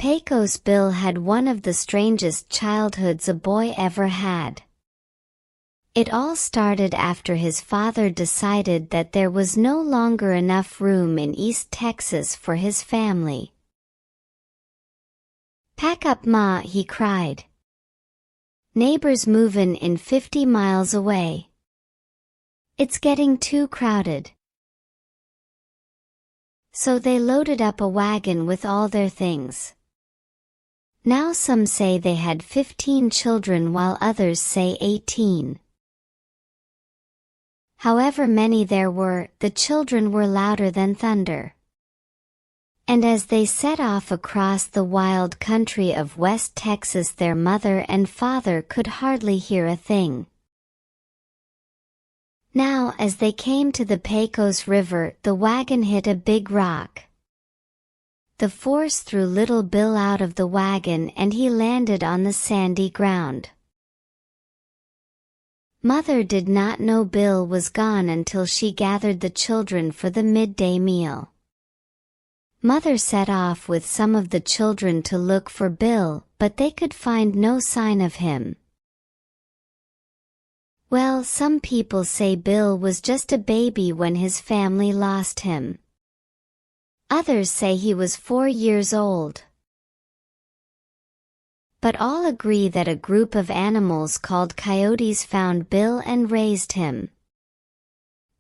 Pecos Bill had one of the strangest childhoods a boy ever had. It all started after his father decided that there was no longer enough room in East Texas for his family. "Pack up, Ma," he cried. "Neighbors movin' in 50 miles away. It's getting too crowded." So they loaded up a wagon with all their things. Now some say they had 15 children while others say 18. However many there were, the children were louder than thunder. And as they set off across the wild country of West Texas, their mother and father could hardly hear a thing. Now as they came to the Pecos River, the wagon hit a big rock. The force threw little Bill out of the wagon and he landed on the sandy ground. Mother did not know Bill was gone until she gathered the children for the midday meal. Mother set off with some of the children to look for Bill, but they could find no sign of him. Well, some people say Bill was just a baby when his family lost him. Others say he was 4 years old. But all agree that a group of animals called coyotes found Bill and raised him.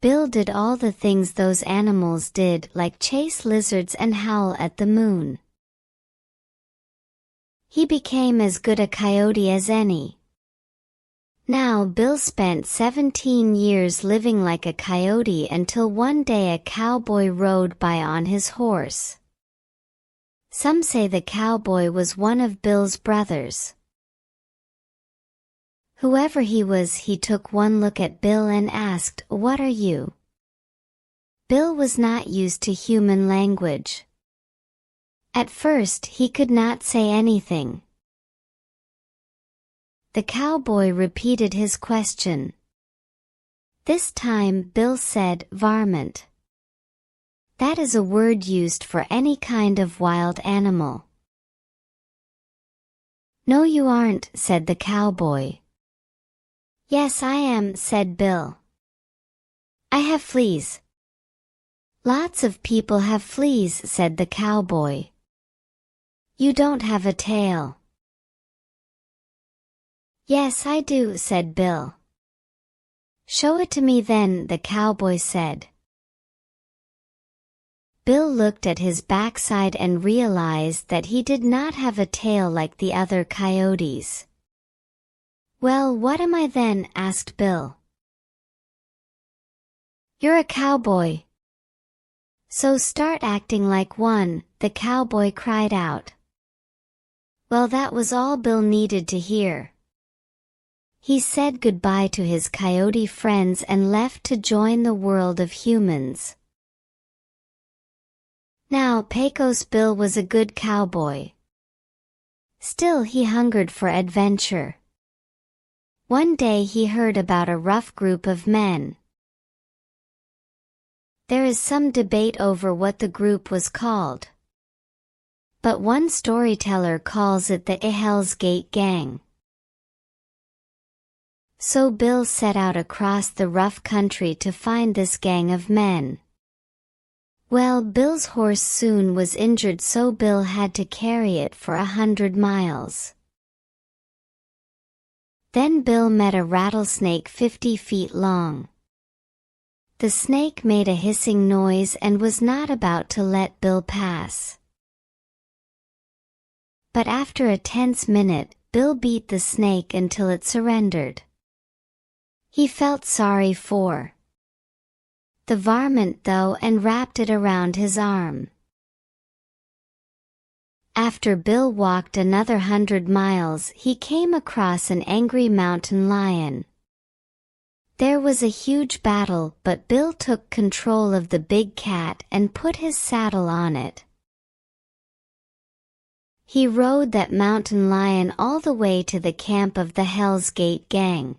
Bill did all the things those animals did, like chase lizards and howl at the moon. He became as good a coyote as any. Now Bill spent 17 years living like a coyote until one day a cowboy rode by on his horse. Some say the cowboy was one of Bill's brothers. Whoever he was, he took one look at Bill and asked, "What are you?" Bill was not used to human language. At first he could not say anything. The cowboy repeated his question. This time Bill said, "Varmint." That is a word used for any kind of wild animal. "No, you aren't," said the cowboy. "Yes, I am," said Bill. "I have fleas." "Lots of people have fleas," said the cowboy. "You don't have a tail." "Yes, I do," said Bill. "Show it to me then," the cowboy said. Bill looked at his backside and realized that he did not have a tail like the other coyotes. "Well, what am I then?" asked Bill. "You're a cowboy. So start acting like one," the cowboy cried out. Well, that was all Bill needed to hear. He said goodbye to his coyote friends and left to join the world of humans. Now Pecos Bill was a good cowboy. Still he hungered for adventure. One day he heard about a rough group of men. There is some debate over what the group was called. But one storyteller calls it the Hell's Gate Gang. So Bill set out across the rough country to find this gang of men. Well, Bill's horse soon was injured, so Bill had to carry it for 100 miles. Then Bill met a rattlesnake 50 feet long. The snake made a hissing noise and was not about to let Bill pass. But after a tense minute, Bill beat the snake until it surrendered. He felt sorry for the varmint though and wrapped it around his arm. After Bill walked another 100 miles, he came across an angry mountain lion. There was a huge battle, but Bill took control of the big cat and put his saddle on it. He rode that mountain lion all the way to the camp of the Hell's Gate Gang.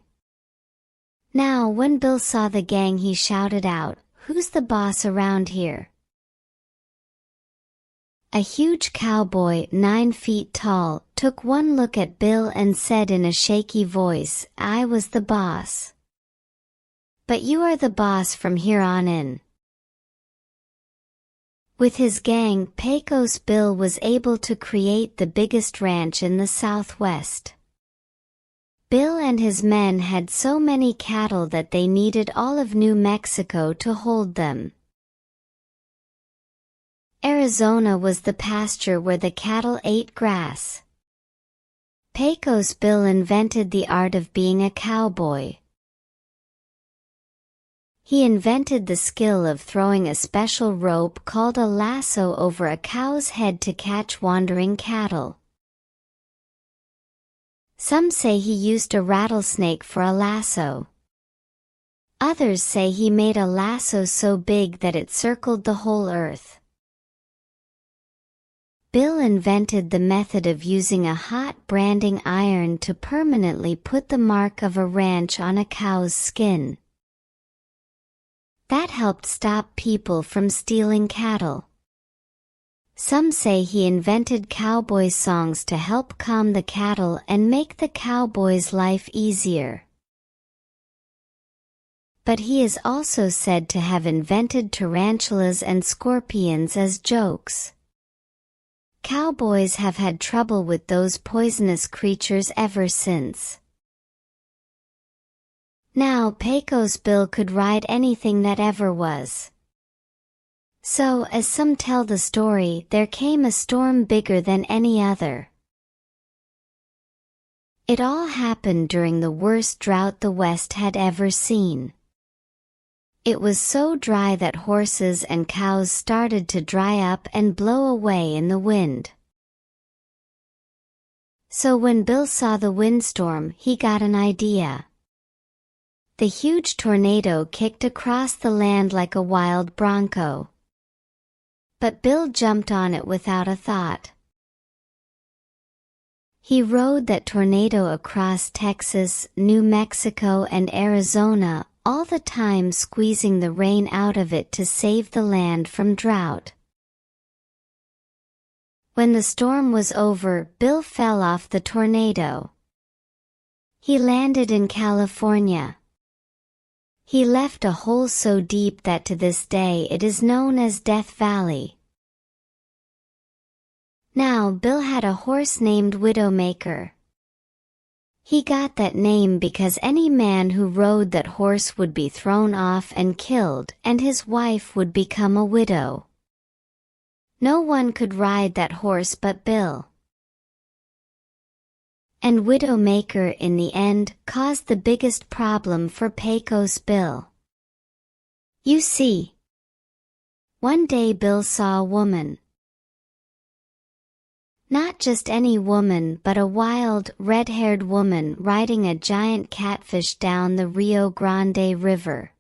Now when Bill saw the gang, he shouted out, "Who's the boss around here?" A huge cowboy, 9 feet tall, took one look at Bill and said in a shaky voice, "I was the boss. But you are the boss from here on in." With his gang, Pecos Bill was able to create the biggest ranch in the Southwest. Bill and his men had so many cattle that they needed all of New Mexico to hold them. Arizona was the pasture where the cattle ate grass. Pecos Bill invented the art of being a cowboy. He invented the skill of throwing a special rope called a lasso over a cow's head to catch wandering cattle. Some say he used a rattlesnake for a lasso. Others say he made a lasso so big that it circled the whole earth. Bill invented the method of using a hot branding iron to permanently put the mark of a ranch on a cow's skin. That helped stop people from stealing cattle. Some say he invented cowboy songs to help calm the cattle and make the cowboy's life easier. But he is also said to have invented tarantulas and scorpions as jokes. Cowboys have had trouble with those poisonous creatures ever since. Now Pecos Bill could ride anything that ever was. So, as some tell the story, there came a storm bigger than any other. It all happened during the worst drought the West had ever seen. It was so dry that horses and cows started to dry up and blow away in the wind. So when Bill saw the windstorm, he got an idea. The huge tornado kicked across the land like a wild bronco. But Bill jumped on it without a thought. He rode that tornado across Texas, New Mexico, and Arizona, all the time squeezing the rain out of it to save the land from drought. When the storm was over, Bill fell off the tornado. He landed in California. He left a hole so deep that to this day it is known as Death Valley. Now Bill had a horse named Widowmaker. He got that name because any man who rode that horse would be thrown off and killed, and his wife would become a widow. No one could ride that horse but Bill. And Widowmaker in the end caused the biggest problem for Pecos Bill. You see, one day Bill saw a woman. Not just any woman, but a wild, red-haired woman riding a giant catfish down the Rio Grande River.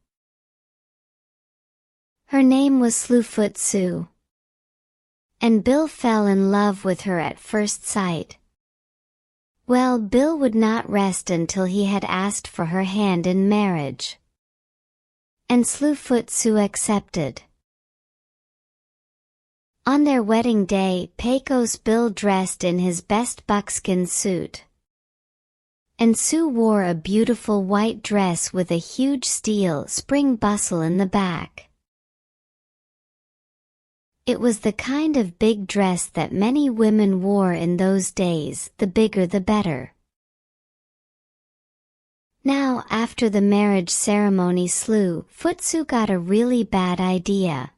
Her name was Slewfoot Sue. And Bill fell in love with her at first sight. Well, Bill would not rest until he had asked for her hand in marriage. And Slewfoot Sue accepted. On their wedding day, Pecos Bill dressed in his best buckskin suit. And Sue wore a beautiful white dress with a huge steel spring bustle in the back. It was the kind of big dress that many women wore in those days, the bigger the better. Now, after the marriage ceremony, Slewfoot Sue got a really bad idea.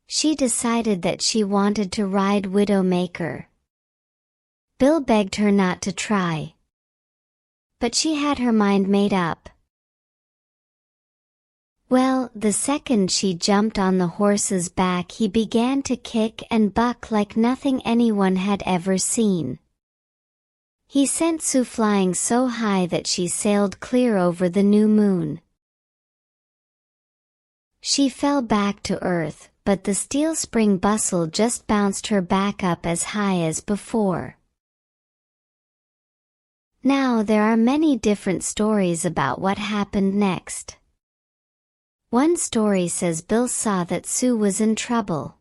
She decided that she wanted to ride Widowmaker. Bill begged her not to try. But she had her mind made up. Well, the second she jumped on the horse's back, he began to kick and buck like nothing anyone had ever seen. He sent Sue flying so high that she sailed clear over the new moon. She fell back to earth, but the steel spring bustle just bounced her back up as high as before. Now there are many different stories about what happened next. One story says Bill saw that Sue was in trouble.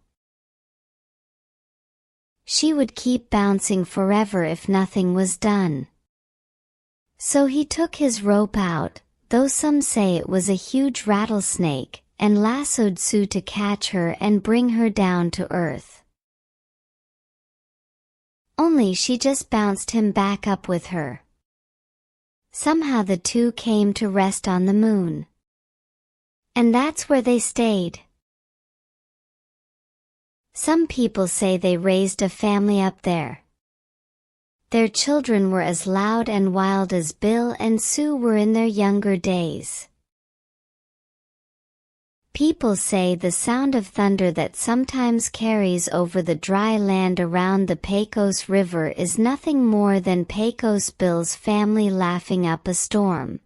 She would keep bouncing forever if nothing was done. So he took his rope out, though some say it was a huge rattlesnake, and lassoed Sue to catch her and bring her down to earth. Only she just bounced him back up with her. Somehow the two came to rest on the moon. And that's where they stayed. Some people say they raised a family up there. Their children were as loud and wild as Bill and Sue were in their younger days. People say the sound of thunder that sometimes carries over the dry land around the Pecos River is nothing more than Pecos Bill's family laughing up a storm.